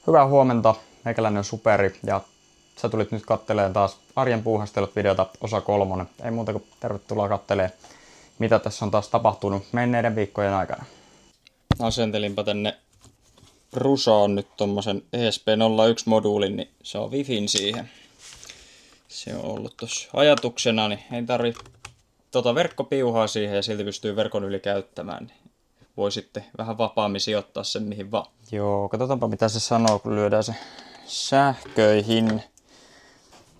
Hyvää huomenta, meikäläinen on Superi ja sä tulit nyt kattelemaan taas arjen puuhastelut videota osa 3. Ei muuta kuin tervetuloa kattelemaan, mitä tässä on taas tapahtunut menneiden viikkojen aikana. Asentelinpä tänne Rusaan nyt tommosen ESP01-moduulin, niin se on Wifin siihen. Se on ollut tossa ajatuksena, niin ei tarvi verkkopiuhaa siihen ja silti pystyy verkon yli käyttämään. Niin voi sitten vähän vapaammin sijoittaa sen mihin vaan. Joo, katsotaanpa mitä se sanoo, kun lyödään se sähköihin.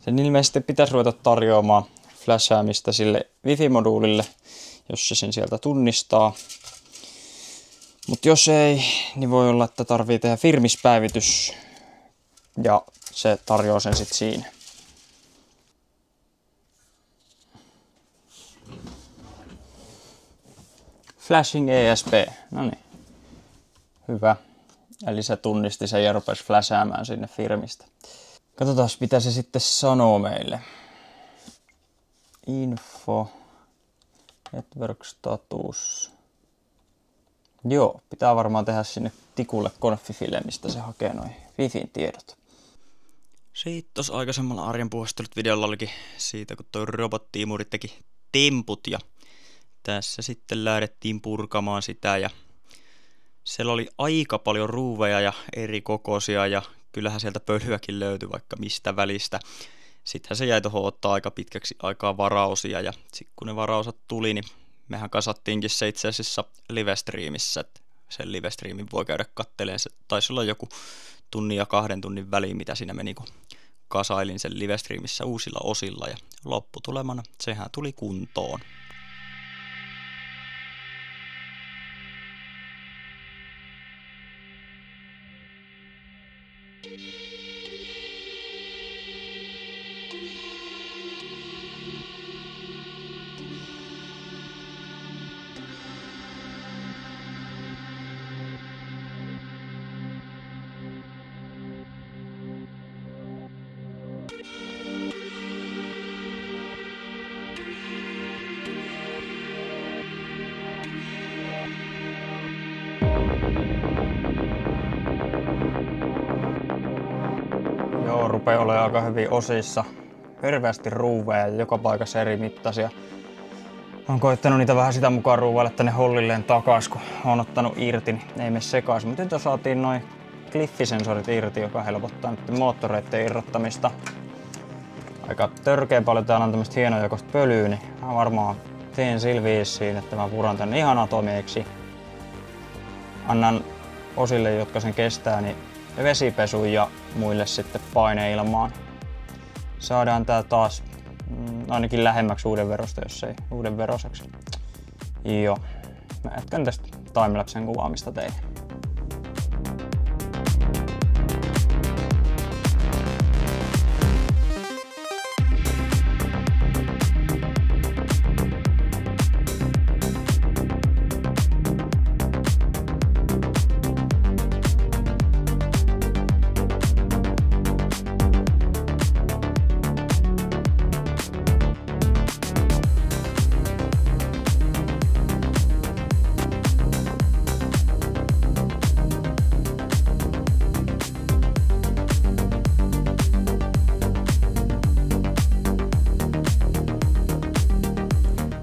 Sen ilmeisesti pitäisi ruveta tarjoamaan flashaamista sille Wi-Fi-moduulille, jos se sen sieltä tunnistaa. Mutta jos ei, niin voi olla, että tarvii tehdä firmispäivitys ja se tarjoaa sen sitten siinä. Flashing ESP, no niin, hyvä. Eli se tunnisti sen ja rupesi flashaamaan sinne firmistä. Katsotaan mitä se sitten sanoo meille. Info, network status. Joo, pitää varmaan tehdä sinne tikulle konfifille, mistä se hakee noin Wifin tiedot. Siitä tuossa aikaisemmalla arjen puhastelut videolla olikin siitä, kun toi robottiimuri teki temput ja tässä sitten lähdettiin purkamaan sitä ja siellä oli aika paljon ruuveja ja eri kokoisia ja kyllähän sieltä pölyäkin löytyi vaikka mistä välistä. Sittenhän se jäi tuohon ottaa aika pitkäksi aikaa varausia ja sitten kun ne varausat tuli, niin mehän kasattiinkin se itse asiassa livestreamissä. Sen livestreamin voi käydä kattelemaan. Se taisi olla joku tunnin ja 2 tunnin väliin, mitä siinä meni, kun kasailin sen livestreamissä uusilla osilla ja lopputulemana sehän tuli kuntoon. Joo, rupeaa olemaan aika hyvin osissa. Hirveästi ruuveja ja joka paikassa eri mittaisia. Olen koittanut niitä vähän sitä mukaan ruuvailla tänne hollilleen takas, kun olen ottanut irti, niin ei mene sekaisin. Mutta nyt saatiin noin kliffisensorit irti, joka helpottaa nyt moottoreiden irrottamista. Aika törkeä paljon täällä on tämmöistä hienojakoista pölyä, niin mä varmaan teen sillä viisiin, että mä puran tänne ihan atomeiksi. Annan osille, jotka sen kestää, niin vesipesun ja muille sitten paineilmaan. Saadaan tää taas ainakin lähemmäksi uuden verosta, jos ei uuden veroseksi. Joo, mä jatkan tästä timelapsen kuvaamista teille.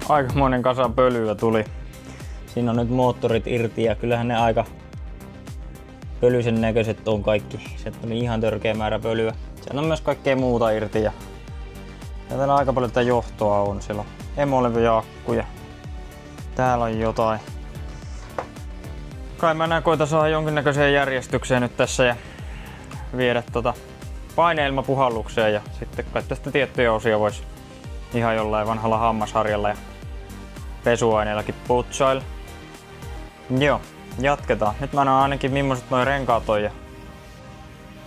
Aikamoinen kasa pölyä tuli. Siinä on nyt moottorit irti ja kyllähän ne aika pölyisen näköiset on kaikki. Sieltä tuli ihan törkeä määrä pölyä. Siellä on myös kaikkea muuta irti ja täällä aika paljon tätä johtoa on. Siellä on emolevyjakku ja täällä on jotain. Kai mä koitan saada jonkinnäköiseen järjestykseen nyt tässä ja viedä paineilmapuhallukseen ja sitten kai tästä tiettyjä osia voisi ihan jollain vanhalla hammasharjalla ja pesuaineellakin putsailla. Joo, jatketaan. Nyt mä näen ainakin millaiset noi renkaat on ja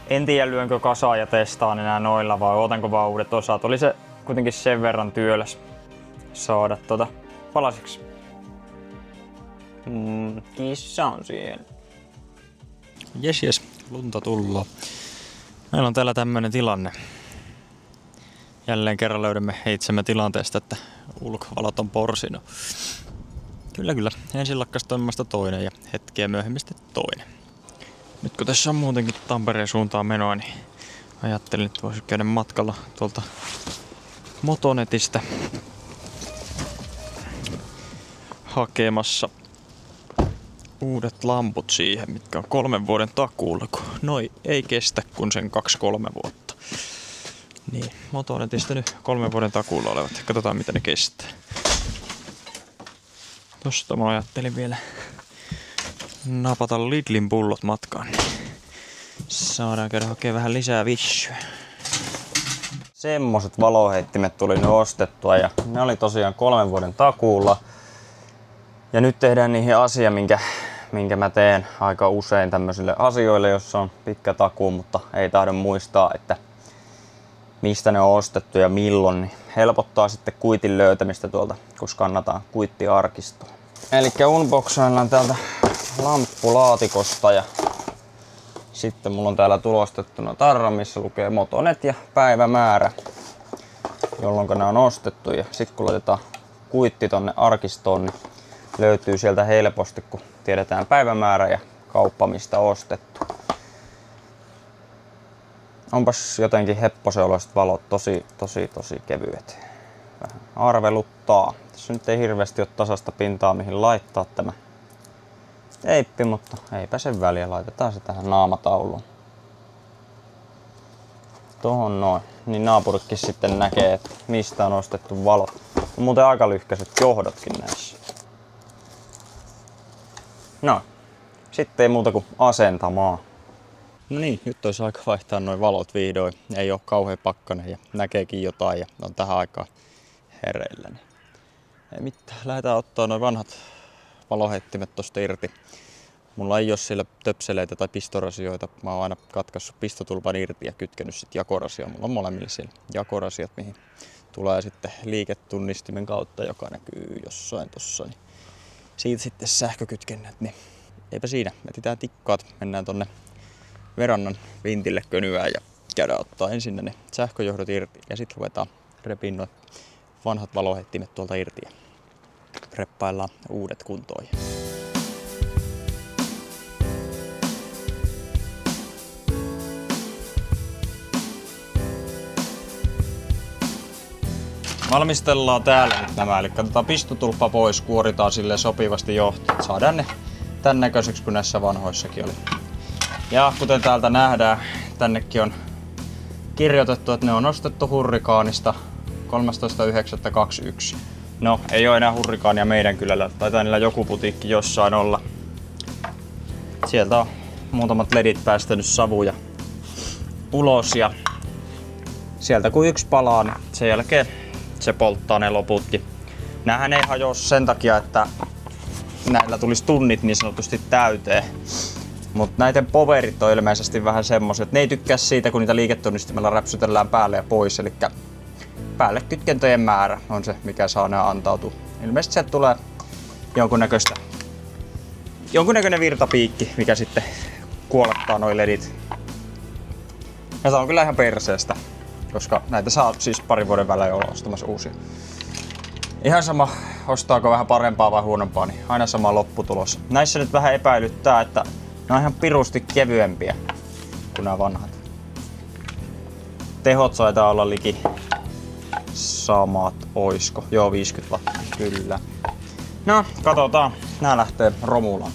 en tiedä lyönkö kasaa ja testaan enää noilla vai otanko vaan uudet osat. Oli se kuitenkin sen verran työläs saada palasiksi. Kissa on siellä. Jes, lunta tulloo. Meillä on täällä tämmönen tilanne. Jälleen kerran löydämme itsemme tilanteesta, että ulkovalot on porsinut. Kyllä. Ensin lakkas toimimasta toinen ja hetkeä myöhemmin sitten toinen. Nyt kun tässä on muutenkin Tampereen suuntaan menoa, niin ajattelin, että voisi käydä matkalla tuolta Motonetista hakemassa uudet lamput siihen, mitkä on 3 vuoden takuulla, kun noi ei kestä kuin sen 2-3 vuotta. Niin, Motonetista nyt 3 vuoden takuulla olevat. Katsotaan mitä ne kestää. Tosta mä ajattelin vielä napata Lidlin pullot matkaan, niin saadaan käydä hakemaan vähän lisää vissyä. Semmoset valoheittimet tuli nyt ostettua ja ne oli tosiaan 3 vuoden takuulla. Ja nyt tehdään niihin asia, minkä mä teen aika usein tämmöisille asioille, jossa on pitkä takuu, mutta ei tahdo muistaa, että mistä ne on ostettu ja milloin. Niin helpottaa sitten kuitin löytämistä tuolta, kun skannataan kuittiarkistoa. Elikkä unboxaillaan täältä lamppulaatikosta ja sitten mulla on täällä tulostettuna tarra, missä lukee Motonet ja päivämäärä, jolloin ne on ostettu. Ja sitten kun laitetaan kuitti tonne arkistoon, niin löytyy sieltä helposti, kun tiedetään päivämäärä ja kauppa, mistä ostettu. Onpas jotenkin hepposen oloiset valot, tosi kevyet. Vähän arveluttaa. Tässä nyt ei hirveästi ole tasasta pintaa, mihin laittaa tämä teippi, mutta eipä sen väliä. Laitetaan se tähän naamatauluun. Tohon noin. Niin naapuritkin sitten näkee, että mistä on ostettu valot. On muuten aika lyhkäiset johdotkin näissä. No, sitten ei muuta kuin asentamaan. No niin, nyt olisi aika vaihtaa noin valot vihdoin. Ei ole kauhean pakkanen ja näkeekin jotain ja on tähän aikaan hereillä. Ei mitään, lähdetään ottaa noin vanhat valoheittimet tosta irti. Mulla ei ole siellä töpseleitä tai pistorasioita. Mä oon aina katkaissut pistotulpan irti ja kytkenyt sit jakorasia. Mulla on molemmille siellä jakorasiat, mihin tulee sitten liiketunnistimen kautta, joka näkyy jossain tossa. Niin siitä sitten sähkökytkennät, niin eipä siinä. Etsitään tikkaat, mennään tonne verannan vintille könyää ja käydään ottaa ensin ne sähköjohdot irti ja sitten ruvetaan repiin noin vanhat valoheittimet tuolta irti ja reppaillaan uudet kuntoon. Valmistellaan täällä nyt nämä, eli katsotaan pistotulppa pois, kuoritaan sille sopivasti johtajat. Saadaan ne tän näköiseksi kuin näissä vanhoissakin oli. Ja kuten täältä nähdään, tännekin on kirjoitettu, että ne on ostettu Hurrikaanista 13.9.21. No, ei ole enää Hurrikaania meidän kylällä. Taitaa niillä joku putiikki jossain olla. Sieltä on muutamat ledit päästänyt savuja ulos ja sieltä kun yksi palaa, niin sen jälkeen se polttaa ne loputkin. Nämähän ei hajoa sen takia, että näillä tulisi tunnit niin sanotusti täyteen. Mutta näiden powerit on ilmeisesti vähän semmoset, että ne ei tykkää siitä, kun niitä liiketunnistimella räpsytellään päälle ja pois. Eli päällekytkentöjen määrä on se, mikä saa nämä antautua. Ilmeisesti sieltä tulee jonkunnäköinen virtapiikki, mikä sitten kuolettaa noi ledit. Ja se on kyllä ihan perseestä, koska näitä saa siis 2 vuoden välein olla ostamassa uusia. Ihan sama, ostaako vähän parempaa vai huonompaa, niin aina sama lopputulos. Näissä nyt vähän epäilyttää, että ne on ihan pirusti kevyempiä kuin nämä vanhat. Tehot saitaa olla liki samat, oisko? Joo, 50 wattia, kyllä. No, katsotaan. Nää lähtee romulaan.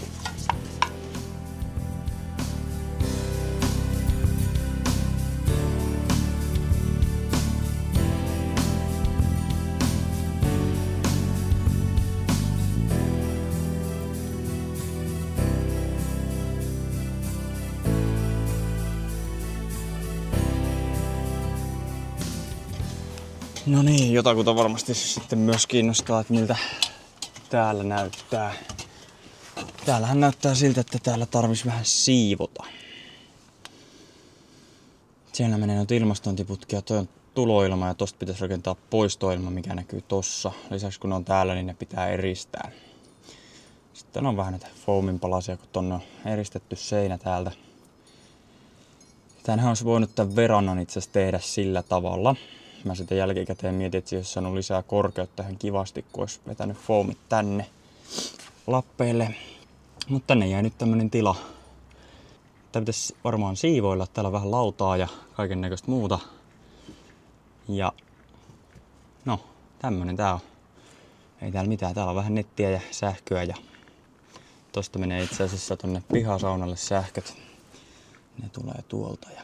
No niin, jotakuta varmasti sitten myös kiinnostaa, että miltä täällä näyttää. Täällähän näyttää siltä, että täällä tarvitsisi vähän siivota. Siellä menee noita ilmastointiputkia, toi on tuloilma ja tosta pitäisi rakentaa poistoilma, mikä näkyy tossa. Lisäksi kun ne on täällä, niin ne pitää eristää. Sitten on vähän näitä foamin palasia, kun tonne on eristetty seinä täältä. Tänhän olisi voinut tämän verannan itse asiassa tehdä sillä tavalla. Mä sitten jälkikäteen mietin, että siihen olisi saanut lisää korkeutta ihan kivasti, kun olisi vetänyt foamit tänne lappeille. Mutta tänne jäi nyt tämmönen Tää pitäisi varmaan siivoilla. Täällä on vähän lautaa ja kaiken näköistä muuta. Ja no, tämmönen tää on. Ei täällä mitään. Täällä on vähän nettiä ja sähköä ja tosta menee itse asiassa tonne pihasaunalle sähköt. Ne tulee tuolta ja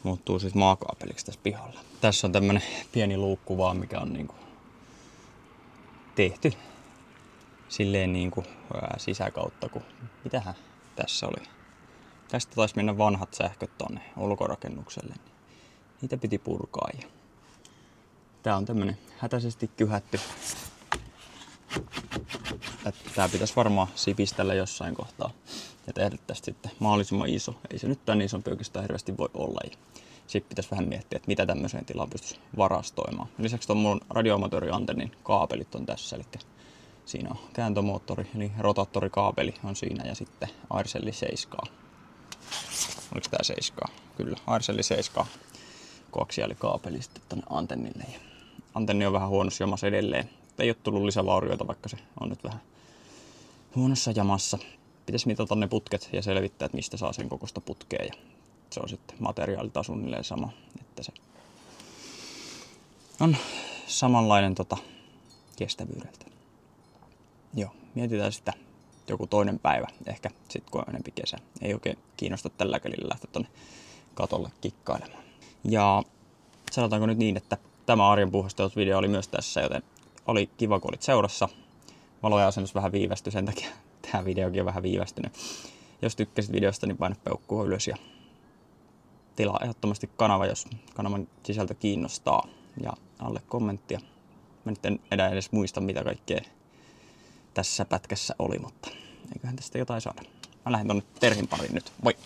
muuttuu siis maakaapeliksi tässä pihalla. Tässä on tämmönen pieni luukku vaan, mikä on niinku tehty silleen niinku sisäkautta, kun mitähän tässä oli. Tästä taisi mennä vanhat sähköt tonne ulkorakennukselle. Niitä piti purkaa. Ja tää on tämmönen hätäisesti kyhätty. Tää pitäisi varmaan sipistellä jossain kohtaa ja tehdä tästä sitten mahdollisimman iso. Ei se nyt tän isompi oikeastaan hirveästi voi olla. Ja sitten pitäisi vähän miettiä, että mitä tämmöiseen tilaan pystyisi varastoimaan. Lisäksi ton mun radioamatööriantennin kaapelit on tässä. Eli siinä on kääntömoottori eli rotaattorikaapeli on siinä ja sitten Aircelli 7. Oliko tää 7? Kyllä, Aircelli 7 koaksiaalikaapeli sitten tonne antennille. Ja antenni on vähän huonossa jamassa edelleen. Ei ole tullut lisävaurioita, vaikka se on nyt vähän huonossa jamassa. Pitäisi mitata ne putket ja selvittää, että mistä saa sen kokoista putkea. Ja se on sitten materiaalilta suunnilleen sama, että se on samanlainen kestävyydeltä. Joo, mietitään sitä joku toinen päivä, ehkä sitten kun on enempi kesä. Ei oikein kiinnosta tällä kelillä lähteä tonne katolle kikkailemaan. Ja sanotaanko nyt niin, että tämä arjen puuhastelut video oli myös tässä, joten oli kiva, kun olit seurassa. Valojen asennus vähän viivästyi, sen takia tämä videokin on vähän viivästynyt. Jos tykkäsit videosta, niin paina peukkua ylös ja tilaa ehdottomasti kanava, jos kanavan sisältö kiinnostaa. Ja alle kommenttia. Mä nyt en enää edes muista, mitä kaikkea tässä pätkässä oli, mutta eiköhän tästä jotain saada. Mä lähden tonne Terhin pariin nyt. Moi!